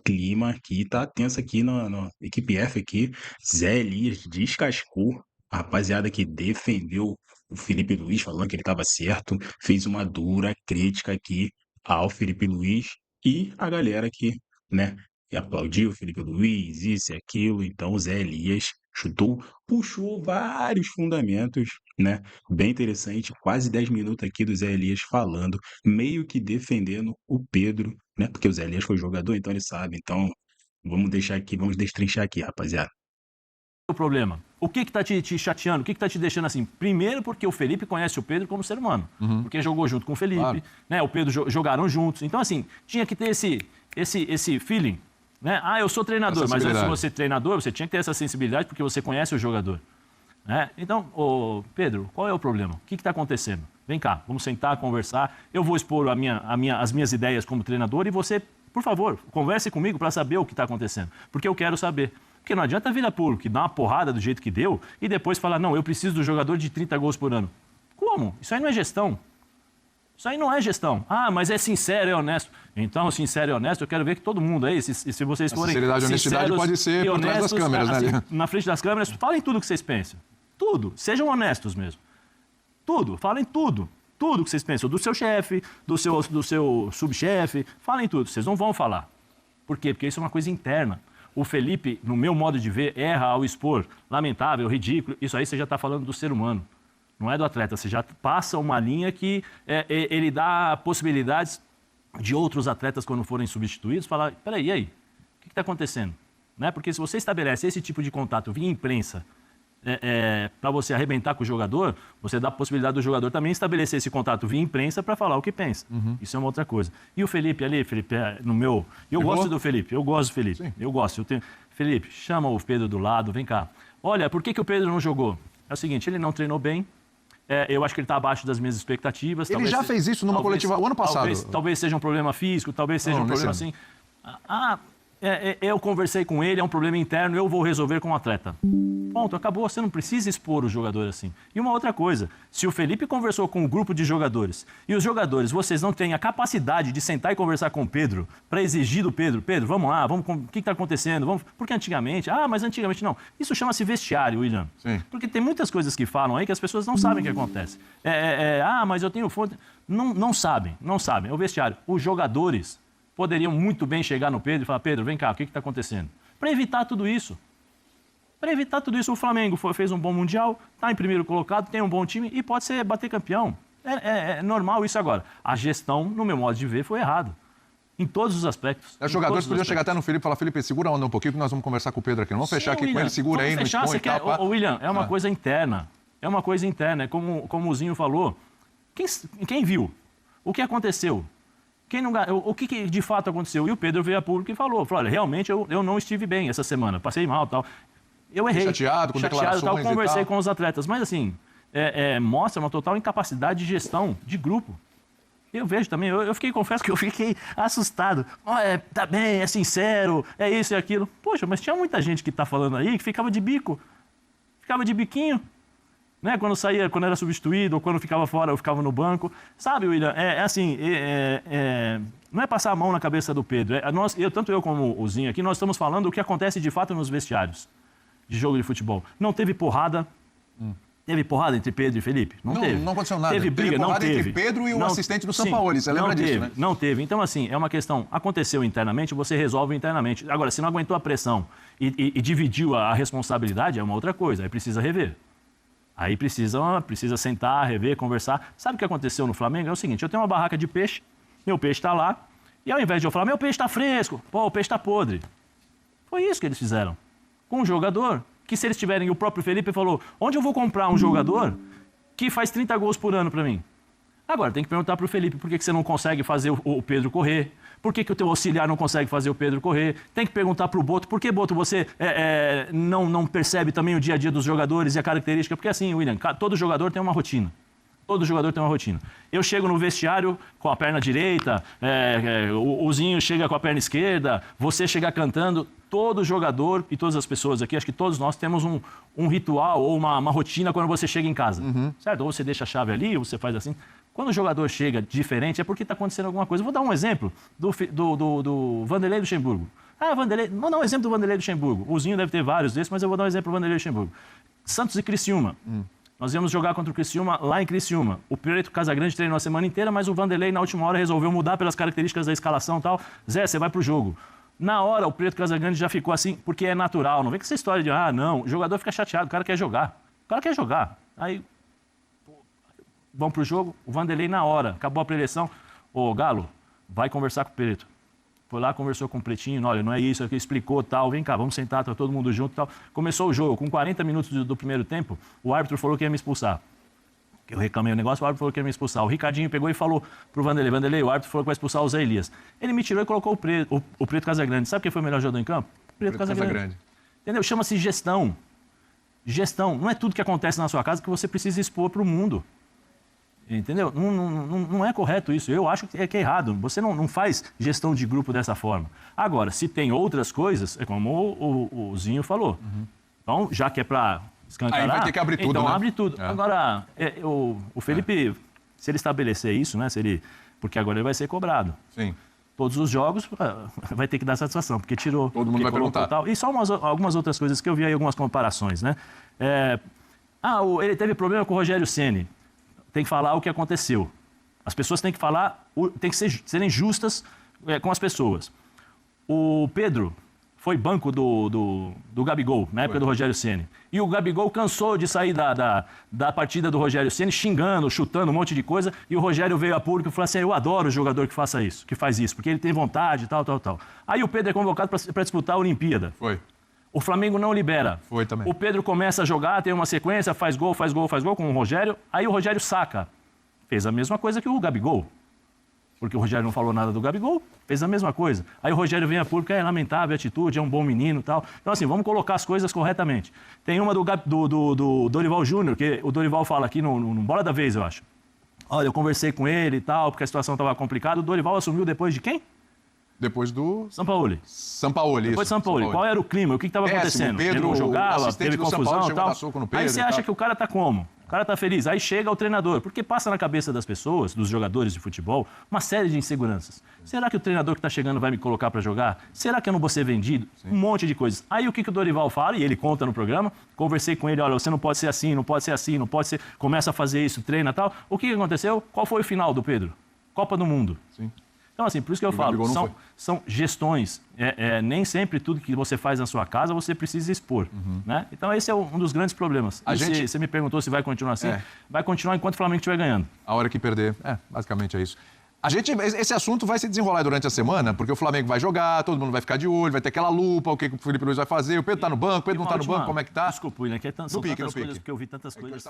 clima aqui tá tenso aqui na equipe F aqui. Zé Elias descascou a rapaziada que defendeu o Felipe Luiz, falando que ele estava certo, fez uma dura crítica aqui ao Felipe Luiz e a galera que, né, aplaudiu o Felipe Luiz, isso e aquilo. Então o Zé Elias chutou, puxou vários fundamentos, né? Bem interessante, quase 10 minutos aqui do Zé Elias falando, meio que defendendo o Pedro, né? Porque o Zé Elias foi jogador, então ele sabe. Então, vamos deixar aqui, vamos destrinchar aqui, rapaziada. O problema? O que está te chateando? O que está te deixando assim? Primeiro, porque o Felipe conhece o Pedro como ser humano. Porque jogou junto com o Felipe, Claro. né? O Pedro jogaram juntos. Então, assim, tinha que ter esse feeling. Né? Ah, eu sou treinador, mas antes de você ser treinador, você tinha que ter essa sensibilidade porque você conhece o jogador. Né? Então, Pedro, qual é o problema? O que está acontecendo? Vem cá, vamos sentar, conversar. Eu vou expor as minhas ideias como treinador e você, por favor, converse comigo para saber o que está acontecendo. Porque eu quero saber. Porque não adianta vir a público e dar uma porrada do jeito que deu e depois falar, não, eu preciso do jogador de 30 gols por ano. Como? Isso aí não é gestão. Isso aí não é gestão. Ah, mas é sincero, é honesto. Então, sincero e honesto, eu quero ver que todo mundo aí, se vocês forem sinceridade e honestidade pode ser por trás das câmeras, assim, né? Na frente das câmeras, falem tudo o que vocês pensam. Tudo. Sejam honestos mesmo. Tudo. Falem tudo. Tudo que vocês pensam. Do seu chefe, do seu subchefe. Falem tudo. Vocês não vão falar. Por quê? Porque isso é uma coisa interna. O Felipe, no meu modo de ver, erra ao expor. Lamentável, ridículo. Isso aí você já está falando do ser humano. Não é do atleta. Você já passa uma linha que ele dá possibilidades de outros atletas, quando forem substituídos, falar, peraí, e aí? O que está acontecendo? Né? Porque se você estabelece esse tipo de contato via imprensa para você arrebentar com o jogador, você dá a possibilidade do jogador também estabelecer esse contato via imprensa para falar o que pensa. Isso é uma outra coisa. E o Felipe ali, Felipe, eu gosto do Felipe, eu gosto do Felipe. Sim. Eu gosto. Felipe, chama o Pedro do lado, vem cá. Olha, por que o Pedro não jogou? É o seguinte, ele não treinou bem, eu acho que ele está abaixo das minhas expectativas. Ele já fez isso numa coletiva o ano passado. Talvez seja um problema físico, talvez seja um problema assim. Eu conversei com ele, é um problema interno, eu vou resolver com o atleta. Ponto, acabou. Você não precisa expor o jogador assim. E uma outra coisa, se o Felipe conversou com um grupo de jogadores e os jogadores, vocês não têm a capacidade de sentar e conversar com o Pedro para exigir do Pedro, vamos lá, o que está acontecendo? Porque antigamente, mas antigamente não. Isso chama-se vestiário, William. Sim. Porque tem muitas coisas que falam aí que as pessoas não sabem o que acontece. Mas eu tenho fonte. Não sabem. É o vestiário. Os jogadores poderiam muito bem chegar no Pedro e falar, Pedro, vem cá, o que está acontecendo? Para evitar tudo isso. O Flamengo fez um bom Mundial, está em primeiro colocado, tem um bom time e pode bater campeão. É normal isso agora. A gestão, no meu modo de ver, foi errada. Em todos os aspectos. Os jogadores podiam chegar até no Felipe e falar, Felipe, segura a onda um pouquinho que nós vamos conversar com o Pedro aqui. Não vamos fechar aqui com ele, segura aí, não expõe e tal. William, é uma coisa interna. É uma coisa interna. É como o Zinho falou. Quem viu? O que aconteceu? O que de fato aconteceu? E o Pedro veio a público e falou, olha, realmente eu não estive bem essa semana, passei mal e tal. Eu errei. Chateado com declarações tal, conversei e tal. com os atletas. Mas assim, mostra uma total incapacidade de gestão, de grupo. Eu vejo também, confesso que eu fiquei assustado. Tá bem, é sincero, é isso e aquilo. Poxa, mas tinha muita gente que tá falando aí que ficava de bico. Ficava de biquinho. Né? Quando era substituído, ou quando ficava fora, eu ficava no banco. Sabe, William, não é passar a mão na cabeça do Pedro. Tanto eu como o Zinho aqui, nós estamos falando o que acontece de fato nos vestiários de jogo de futebol. Não teve porrada. Teve porrada entre Pedro e Felipe? Não teve. Não aconteceu nada. Teve briga? Porrada não teve. Entre Pedro e o assistente do Sampaoli, você lembra disso, né? Não teve. Então, assim, é uma questão. Aconteceu internamente, você resolve internamente. Agora, se não aguentou a pressão e dividiu a responsabilidade, é uma outra coisa. Aí precisa rever. Aí precisa sentar, rever, conversar. Sabe o que aconteceu no Flamengo? É o seguinte, eu tenho uma barraca de peixe, meu peixe está lá, e ao invés de eu falar, meu peixe está fresco, o peixe está podre. Foi isso que eles fizeram. Com um jogador, que se eles tiverem, o próprio Felipe falou, onde eu vou comprar um jogador que faz 30 gols por ano para mim? Agora, tem que perguntar para o Felipe por que você não consegue fazer o Pedro correr, por que o teu auxiliar não consegue fazer o Pedro correr, tem que perguntar para o Boto, por que, Boto, você não percebe também o dia a dia dos jogadores e a característica? Porque assim, William, todo jogador tem uma rotina. Todo jogador tem uma rotina. Eu chego no vestiário com a perna direita, o Zinho chega com a perna esquerda, você chega cantando. Todo jogador e todas as pessoas aqui, acho que todos nós temos um ritual ou uma rotina quando você chega em casa. Certo? Ou você deixa a chave ali, ou você faz assim. Quando o jogador chega diferente, é porque está acontecendo alguma coisa. Vou dar um exemplo do Vanderlei Luxemburgo. Ah, Vanderlei, vou dar um exemplo do Vanderlei Luxemburgo. O Zinho deve ter vários desses, mas eu vou dar um exemplo do Vanderlei Luxemburgo. Santos e Criciúma. Nós íamos jogar contra o Criciúma lá em Criciúma. O Preto Casagrande treinou a semana inteira, mas o Vanderlei, na última hora, resolveu mudar pelas características da escalação e tal. Zé, você vai pro jogo. Na hora, o Preto Casagrande já ficou assim, porque é natural. Não vem com essa história de, não, o jogador fica chateado, o cara quer jogar. O cara quer jogar. Aí, vão pro jogo, o Vanderlei na hora, acabou a preleção. Ô, Galo, vai conversar com o Preto. Foi lá, conversou com o Pretinho, olha, não é isso, aqui explicou, tal, vem cá, vamos sentar, tá todo mundo junto, tal. Começou o jogo, com 40 minutos do primeiro tempo, o árbitro falou que ia me expulsar. Eu reclamei o negócio, o árbitro falou que ia me expulsar. O Ricardinho pegou e falou pro Vanderlei, o árbitro falou que vai expulsar o Zé Elias. Ele me tirou e colocou o Preto Casagrande. Sabe quem foi o melhor jogador em campo? Preto Casagrande. Entendeu? Chama-se gestão. Gestão. Não é tudo que acontece na sua casa que você precisa expor pro mundo. Entendeu? Não é correto isso. Eu acho que é errado. Você não faz gestão de grupo dessa forma. Agora, se tem outras coisas, é como o Zinho falou. Então, já que é para escancarar... Aí vai ter que abrir tudo, então, né? abre tudo. É. Agora, o Felipe, se ele estabelecer isso, né? Porque agora ele vai ser cobrado. Sim. Todos os jogos vai ter que dar satisfação, porque tirou... Todo mundo vai perguntar. Tal. E só algumas outras coisas que eu vi aí, algumas comparações, né? Ele teve problema com o Rogério Ceni. Tem que falar o que aconteceu. As pessoas têm que falar, tem que serem justas com as pessoas. O Pedro foi banco do Gabigol, na época do Rogério Ceni. E o Gabigol cansou de sair da partida do Rogério Ceni xingando, chutando um monte de coisa. E o Rogério veio a público e falou assim, eu adoro o jogador que faz isso, porque ele tem vontade, tal. Aí o Pedro é convocado para disputar a Olimpíada. Foi. O Flamengo não libera. Foi também. O Pedro começa a jogar, tem uma sequência, faz gol com o Rogério. Aí o Rogério saca. Fez a mesma coisa que o Gabigol. Porque o Rogério não falou nada do Gabigol, fez a mesma coisa. Aí o Rogério vem a público, é lamentável a atitude, é um bom menino e tal. Então assim, vamos colocar as coisas corretamente. Tem uma do Dorival Júnior, que o Dorival fala aqui no Bola da Vez, eu acho. Olha, eu conversei com ele e tal, porque a situação estava complicada. O Dorival assumiu depois de quem? Depois do... Sampaoli. Sampaoli, Depois de Sampaoli. Qual era o clima? O que estava acontecendo? Ele não jogava, teve confusão e tal. Aí você acha que o cara tá como? O cara tá feliz. Aí chega o treinador. Porque passa na cabeça das pessoas, dos jogadores de futebol, uma série de inseguranças. Será que o treinador que tá chegando vai me colocar para jogar? Será que eu não vou ser vendido? Sim. Um monte de coisas. Aí o que o Dorival fala, e ele conta no programa, conversei com ele, olha, você não pode ser assim, não pode ser assim, não pode ser... Começa a fazer isso, treina e tal. O que aconteceu? Qual foi o final do Pedro? Copa do Mundo. Sim. Então, assim, por isso que eu falo, são gestões. Nem sempre tudo que você faz na sua casa você precisa expor. Né? Então, esse é um dos grandes problemas. Você me perguntou se vai continuar assim. Vai continuar enquanto o Flamengo estiver ganhando. A hora que perder. Basicamente é isso. Esse assunto vai se desenrolar durante a semana, porque o Flamengo vai jogar, todo mundo vai ficar de olho, vai ter aquela lupa, o que o Felipe Luiz vai fazer, o Pedro tá no banco, o Pedro não tá no banco, como é que tá? Desculpa, William, que são tantas coisas, porque eu vi tantas coisas.